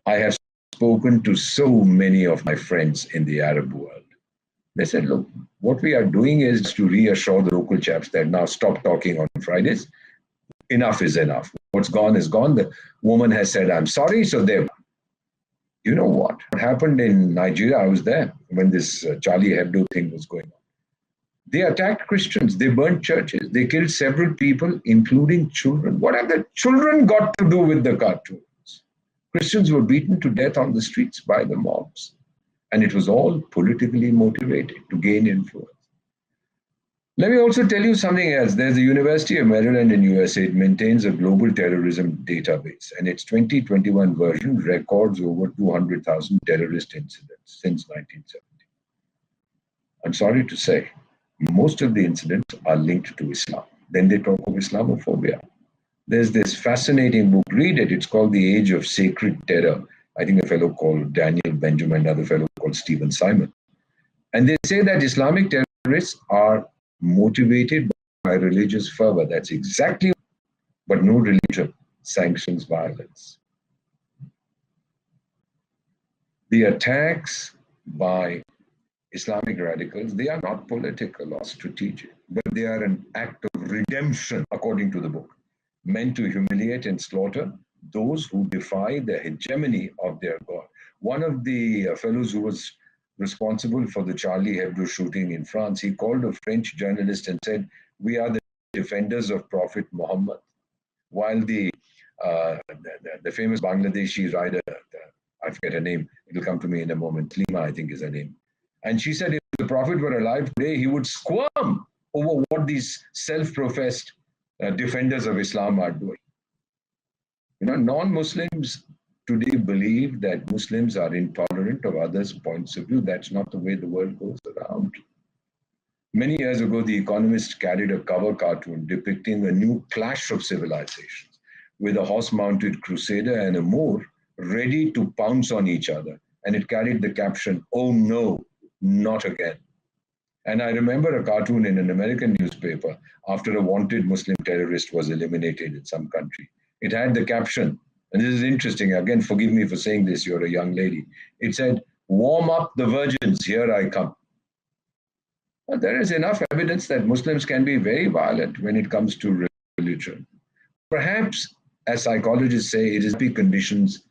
I have spoken to so many of my friends in the Arab world. They said, look, what we are doing is to reassure the local chaps that now stop talking on Fridays. Enough is enough. What's gone is gone. The woman has said, I'm sorry, so they're. You know what? What happened in Nigeria? I was there when this Charlie Hebdo thing was going on. They attacked Christians. They burnt churches. They killed several people, including children. What have the children got to do with the cartoons? Christians were beaten to death on the streets by the mobs. And it was all politically motivated to gain influence. Let me also tell you something else. There's the University of Maryland in USA. It maintains a global terrorism database, and its 2021 version records over 200,000 terrorist incidents since 1970. I'm sorry to say, most of the incidents are linked to Islam. Then they talk of Islamophobia. There's this fascinating book, read it. It's called The Age of Sacred Terror. I think a fellow called Daniel Benjamin, another fellow called Stephen Simon. And they say that Islamic terrorists are motivated by religious fervor. That's exactly, but no religion sanctions violence. The attacks by Islamic radicals, they are not political or strategic, but they are an act of redemption, according to the book, meant to humiliate and slaughter those who defy the hegemony of their God. One of the fellows who was responsible for the Charlie Hebdo shooting in France, he called a French journalist and said, we are the defenders of Prophet Muhammad. While the famous Bangladeshi writer, I forget her name, it'll come to me in a moment, Lima, I think is her name. And she said if the Prophet were alive today, he would squirm over what these self-professed defenders of Islam are doing. You know, non-Muslims today believe that Muslims are intolerant of others' points of view. That's not the way the world goes around. Many years ago, The Economist carried a cover cartoon depicting a new clash of civilizations with a horse-mounted crusader and a Moor ready to pounce on each other. And it carried the caption, "Oh no, not again." And I remember a cartoon in an American newspaper after a wanted Muslim terrorist was eliminated in some country. It had the caption, and this is interesting, again, forgive me for saying this, you're a young lady. It said, "Warm up the virgins, here I come." Well, there is enough evidence that Muslims can be very violent when it comes to religion. Perhaps, as psychologists say, it is the conditions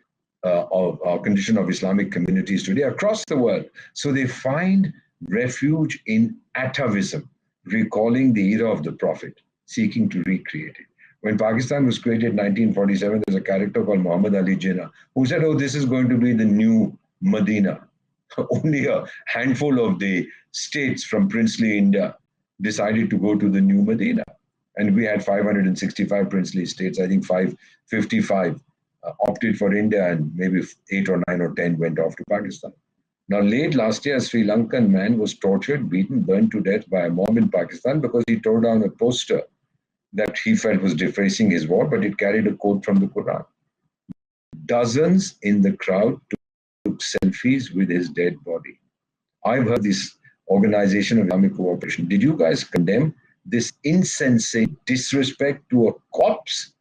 of our condition of Islamic communities today across the world. So they find refuge in atavism, recalling the era of the Prophet, seeking to recreate it. When Pakistan was created in 1947, there's a character called Muhammad Ali Jinnah who said, oh, this is going to be the new Medina. Only a handful of the states from princely India decided to go to the new Medina. And we had 565 princely states. I think 555 opted for India, and maybe 8 or 9 or 10 went off to Pakistan. Now, late last year, a Sri Lankan man was tortured, beaten, burned to death by a mob in Pakistan because he tore down a poster that he felt was defacing his war, but it carried a quote from the Quran. Dozens in the crowd took selfies with his dead body. I've heard this Organization of Islamic Cooperation. Did you guys condemn this insensate disrespect to a corpse?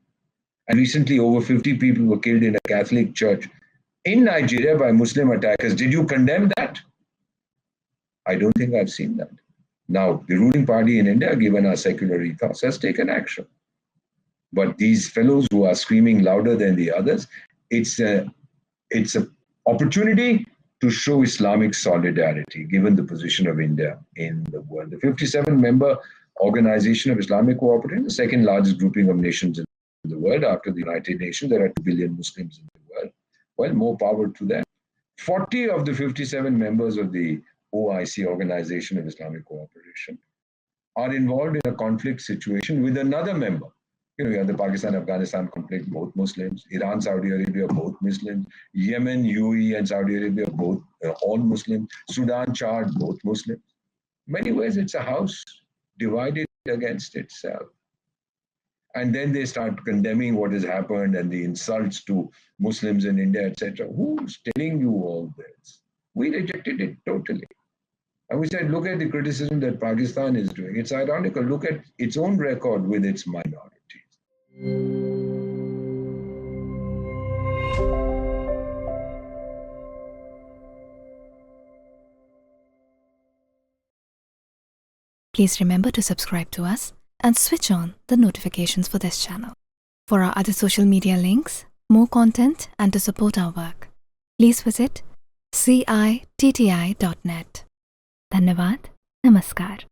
And recently, over 50 people were killed in a Catholic church in Nigeria by Muslim attackers. Did you condemn that? I don't think I've seen that. Now, the ruling party in India, given our secular ethos, has taken action. But these fellows who are screaming louder than the others, it's an opportunity to show Islamic solidarity, given the position of India in the world. The 57-member Organization of Islamic Cooperation, the second largest grouping of nations in the world after the United Nations. There are 2 billion Muslims in the world. Well, more power to them. 40 of the 57 members of the OIC, Organization of Islamic Cooperation, are involved in a conflict situation with another member. You know, you have the Pakistan-Afghanistan conflict, both Muslims. Iran, Saudi Arabia, both Muslims. Yemen, UAE, and Saudi Arabia, both all Muslims. Sudan, Chad, both Muslims. In many ways, it's a house divided against itself. And then they start condemning what has happened and the insults to Muslims in India, etc. Who's telling you all this? We rejected it totally. And we said, look at the criticism that Pakistan is doing. It's ironical. Look at its own record with its minorities. Please remember to subscribe to us and switch on the notifications for this channel. For our other social media links, more content, and to support our work, please visit citti.net. Dhanyavad. Namaskar.